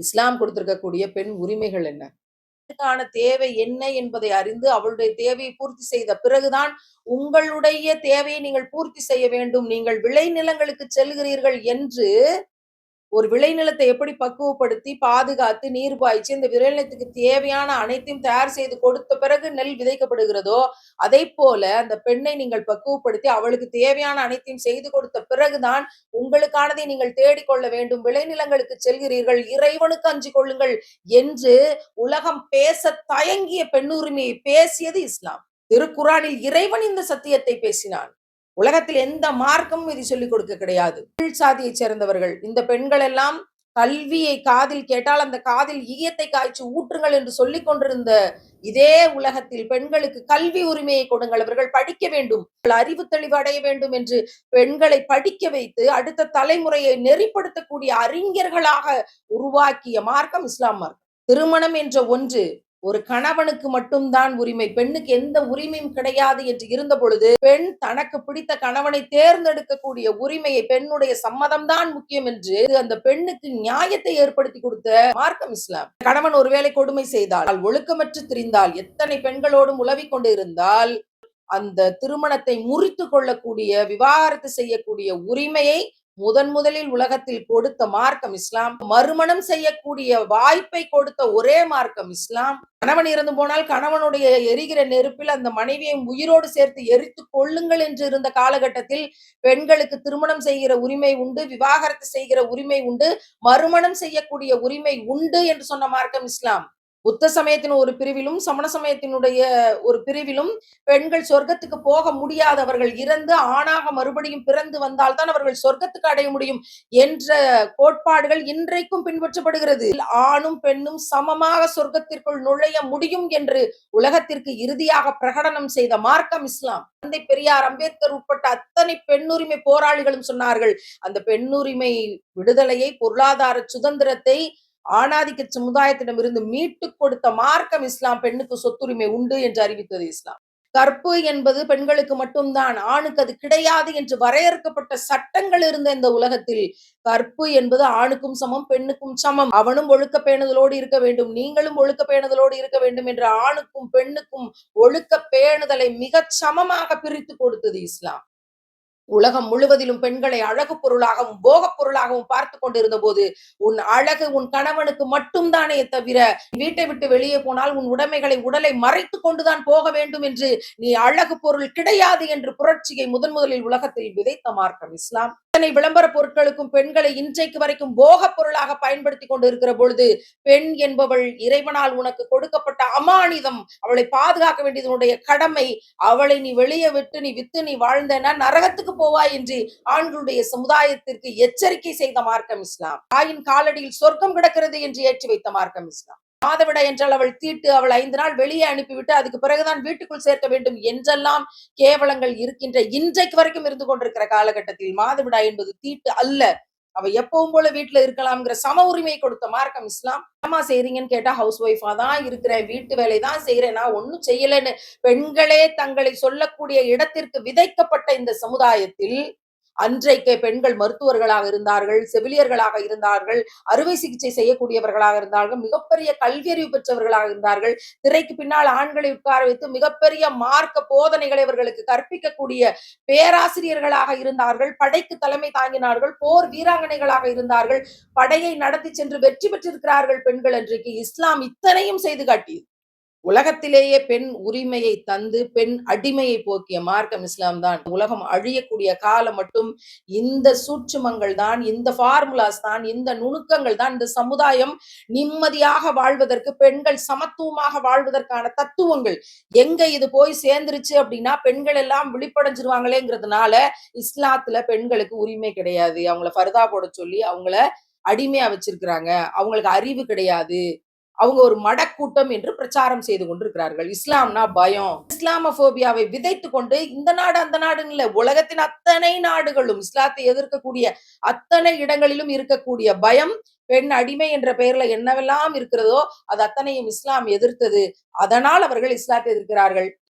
இஸ்லாம் கொடுத்திருக்கக்கூடிய பெண் உரிமைகள் என்ன? அதற்கான தேவை என்ன என்பதை அறிந்து அவளுடைய தேவையை பூர்த்தி செய்த பிறகுதான் உங்களுடைய தேவையை நீங்கள் பூர்த்தி செய்ய வேண்டும். நீங்கள் விளைநிலங்களுக்கு செல்கிறீர்கள் என்று ஒரு விளைநிலத்தை எப்படி பக்குவப்படுத்தி பாதுகாத்து நீர் பாய்ச்சி இந்த விளைநிலத்துக்கு தேவையான அனைத்தையும் தயார் செய்து கொடுத்த பிறகு நெல் விதைக்கப்படுகிறதோ, அதை போல அந்த பெண்ணை நீங்கள் பக்குவப்படுத்தி அவளுக்கு தேவையான அனைத்தையும் செய்து கொடுத்த பிறகுதான் உங்களுக்கானதை நீங்கள் தேடிக்கொள்ள வேண்டும். விளைநிலங்களுக்கு செல்கிறீர்கள், இறைவனுக்கு அஞ்சிக் கொள்ளுங்கள் என்று உலகம் பேச தயங்கிய பெண்ணுரிமையை பேசியது இஸ்லாம். திருக்குரானில் இறைவன் இந்த சத்தியத்தை பேசினான். உலகத்தில் எந்த மார்க்கமும் இதை சொல்லிக் கொடுக்க கிடையாது. கீழ் சாதியை சேர்ந்தவர்கள் இந்த பெண்கள் எல்லாம் கல்வியை காதில் கேட்டால் அந்த காதில் ஈயத்தை காய்ச்சி ஊற்றுங்கள் என்று சொல்லிக் கொண்டிருந்த இதே உலகத்தில் பெண்களுக்கு கல்வி உரிமையை கொடுங்கள், அவர்கள் படிக்க வேண்டும், அறிவு தெளிவு அடைய வேண்டும் என்று பெண்களை படிக்க வைத்து அடுத்த தலைமுறையை நெறிப்படுத்தக்கூடிய அறிஞர்களாக உருவாக்கிய மார்க்கம் இஸ்லாம் மார்க்கம். திருமணம் என்ற ஒன்று ஒரு கணவனுக்கு மட்டும்தான் உரிமை, பெண்ணுக்கு எந்த உரிமையும் கிடையாது என்று இருந்த பொழுது பெண் தனக்கு பிடித்த கணவனை தேர்ந்தெடுக்கக்கூடிய உரிமையை, பெண்ணுடைய சம்மதம் தான் முக்கியம் என்று அந்த பெண்ணுக்கு நியாயத்தை ஏற்படுத்தி கொடுத்த மார்க்கம் இஸ்லாம். கணவன் ஒருவேளை கொடுமை செய்தால், ஒழுக்கமற்று திரிந்தால், எத்தனை பெண்களோடும் உலவிக் கொண்டு இருந்தால் அந்த திருமணத்தை முறித்து கொள்ளக்கூடிய, விவாகரத்து செய்யக்கூடிய உரிமையை முதலில் உலகத்தில் கொடுத்த மார்க்கம் இஸ்லாம். மறுமணம் செய்யக்கூடிய வாய்ப்பை கொடுத்த ஒரே மார்க்கம் இஸ்லாம். கணவன் இறந்து போனால் கணவனுடைய எரிகிற நெருப்பில் அந்த மனைவியை உயிரோடு சேர்த்து எரித்து கொள்ளுங்கள் என்று இருந்த காலகட்டத்தில் பெண்களுக்கு திருமணம் செய்கிற உரிமை உண்டு, விவாகரத்து செய்கிற உரிமை உண்டு, மறுமணம் செய்யக்கூடிய உரிமை உண்டு என்று சொன்ன மார்க்கம் இஸ்லாம். புத்த சமயத்தின் ஒரு பிரிவிலும் சமண சமயத்தினுடைய ஒரு பிரிவிலும் பெண்கள் சொர்க்கத்துக்கு போக முடியாதவர்கள் இறந்து ஆணாக மறுபடியும் பிறந்து வந்தால்தான் அவர்கள் சொர்க்கத்துக்கு அடைய முடியும் என்ற கோட்பாடுகள் இன்றைக்கும் பின்பற்றப்படுகிறது. ஆணும் பெண்ணும் சமமாக சொர்க்கத்திற்குள் நுழைய முடியும் என்று உலகத்திற்கு இறுதியாக பிரகடனம் செய்த மார்க்கம் இஸ்லாம். தந்தை பெரியார், அம்பேத்கர் உட்பட்ட அத்தனை பெண்ணுரிமை போராளிகளும் சொன்னார்கள், அந்த பெண்ணுரிமை விடுதலையை, பொருளாதார சுதந்திரத்தை ஆணாதிக்க சமுதாயத்திடமிருந்து மீட்டுக் கொடுத்த மார்க்கம் இஸ்லாம். பெண்ணுக்கு சொத்துரிமை உண்டு என்று அறிவித்தது இஸ்லாம். கற்பு என்பது பெண்களுக்கு மட்டும்தான், ஆணுக்கு அது கிடையாது என்று வரையறுக்கப்பட்ட சட்டங்கள் இருந்த இந்த உலகத்தில் கற்பு என்பது ஆணுக்கும் சமம், பெண்ணுக்கும் சமம். அவனும் ஒழுக்க பேணுதலோடு இருக்க வேண்டும், நீங்களும் ஒழுக்க பேணுதலோடு இருக்க வேண்டும் என்ற ஆணுக்கும் பெண்ணுக்கும் ஒழுக்க பேணுதலை மிகச் சமமாக பிரித்து கொடுத்தது இஸ்லாம். உலகம் முழுவதிலும் பெண்களை அழகு பொருளாகவும் போகப் பொருளாகவும் பார்த்து கொண்டிருந்த போது, உன் அழகு உன் கணவனுக்கு மட்டும் தானே தவிர வீட்டை விட்டு வெளியே போனால் உன் உடலை மறைத்துக் கொண்டுதான் போக வேண்டும் என்று நீ அழகு பொருள் கிடையாது என்று புரட்சியை முதலில் உலகத்தில் விதைத்த மார்க்கம் இஸ்லாம். இத்தனை விளம்பர பொருட்களுக்கும் பெண்களை இன்றைக்கு வரைக்கும் போகப் பொருளாக பயன்படுத்தி கொண்டு இருக்கிற பொழுது, பெண் என்பவள் இறைவனால் உனக்கு கொடுக்கப்பட்ட அமானிதம், அவளை பாதுகாக்க வேண்டியதனுடைய கடமை, அவளை நீ வெளியே விட்டு நீ வித்து நீ வாழ்ந்தனா நரகத்துக்கு போவாய் என்று ஆண்களுடைய சமுதாயத்திற்கு எச்சரிக்கை செய்த மார்க்கம் இஸ்லாம். தாயின் காலடியில் சொர்க்கம் கிடக்கிறது என்று ஏற்றி வைத்த மார்க்கம் இஸ்லாம். மாதவிடா என்றால் அவள் தீட்டு, அவள் 5 நாள் வெளியே அனுப்பிவிட்டு அதுக்கு பிறகுதான் வீட்டுக்குள் சேர்க்க வேண்டும் என்றெல்லாம் கேவலங்கள் இருக்கின்ற இன்றைக்கு வரைக்கும் இருந்து கொண்டிருக்கிற காலகட்டத்தில் மாதவிடா என்பது தீட்டு அல்ல, அவ எப்பவும் போல வீட்டுல இருக்கலாம்ங்கிற சம உரிமை கொடுத்த மார்க்கம் இஸ்லாம். என்னமா செய்றீங்கன்னு கேட்டா, ஹவுஸ் ஒய்ஃபா தான் இருக்கிறேன், வீட்டு வேலை தான் செய்யறேன், நான் ஒன்னும் செய்யலன்னு பெண்களே தங்களை சொல்லக்கூடிய இடத்திற்கு விதைக்கப்பட்ட இந்த சமுதாயத்தில் அன்றைக்கு பெண்கள் மருத்துவர்களாக இருந்தார்கள், செவிலியர்களாக இருந்தார்கள், அறுவை சிகிச்சை செய்யக்கூடியவர்களாக இருந்தார்கள், மிகப்பெரிய கல்வியறிவு பெற்றவர்களாக இருந்தார்கள். திரைக்கு பின்னால் ஆண்களை உட்கார வைத்து மிகப்பெரிய மார்க்க போதனைகளை அவர்களுக்கு கற்பிக்கக்கூடிய பேராசிரியர்களாக இருந்தார்கள், படைக்கு தலைமை தாங்கினார்கள், போர் வீராங்கனைகளாக இருந்தார்கள், படையை நடத்தி சென்று வெற்றி பெற்றிருக்கிறார்கள் பெண்கள். அன்றைக்கு இஸ்லாம் இத்தனையும் செய்து காட்டியது. உலகத்திலேயே பெண் உரிமையை தந்து பெண் அடிமையை போக்கிய மார்க்கம் இஸ்லாம் தான். உலகம் அழியக்கூடிய காலம் மட்டும் இந்த சூட்சுமங்கள் தான், இந்த ஃபார்முலாஸ் தான், இந்த நுணுக்கங்கள் தான் இந்த சமுதாயம் நிம்மதியாக வாழ்வதற்கு, பெண்கள் சமத்துவமாக வாழ்வதற்கான தத்துவங்கள். எங்க இது போய் சேர்ந்துருச்சு அப்படின்னா பெண்கள் எல்லாம் விழிப்படைஞ்சிருவாங்களேங்கிறதுனால இஸ்லாத்துல பெண்களுக்கு உரிமை கிடையாது, அவங்கள ஃபர்தா போட சொல்லி அவங்கள அடிமையா வச்சிருக்கிறாங்க, அவங்களுக்கு அறிவு கிடையாது, அவங்க ஒரு மடக்கூட்டம் என்று பிரச்சாரம் செய்து கொண்டிருக்கிறார்கள். இஸ்லாம்னா பயம், இஸ்லாமோபியாவை விதைத்து கொண்டு இந்த நாடு அந்த நாடுன்னு இல்ல, உலகத்தின் அத்தனை நாடுகளும் இஸ்லாத்தை எதிர்க்கக்கூடிய அத்தனை இடங்களிலும் இருக்கக்கூடிய பயம், பெண் அடிமை என்ற பெயர்ல என்னவெல்லாம் இருக்கிறதோ அது அத்தனையும் இஸ்லாம் எதிர்த்தது. அதனால் அவர்கள் இஸ்லாத்தை எதிர்க்கிறார்கள்.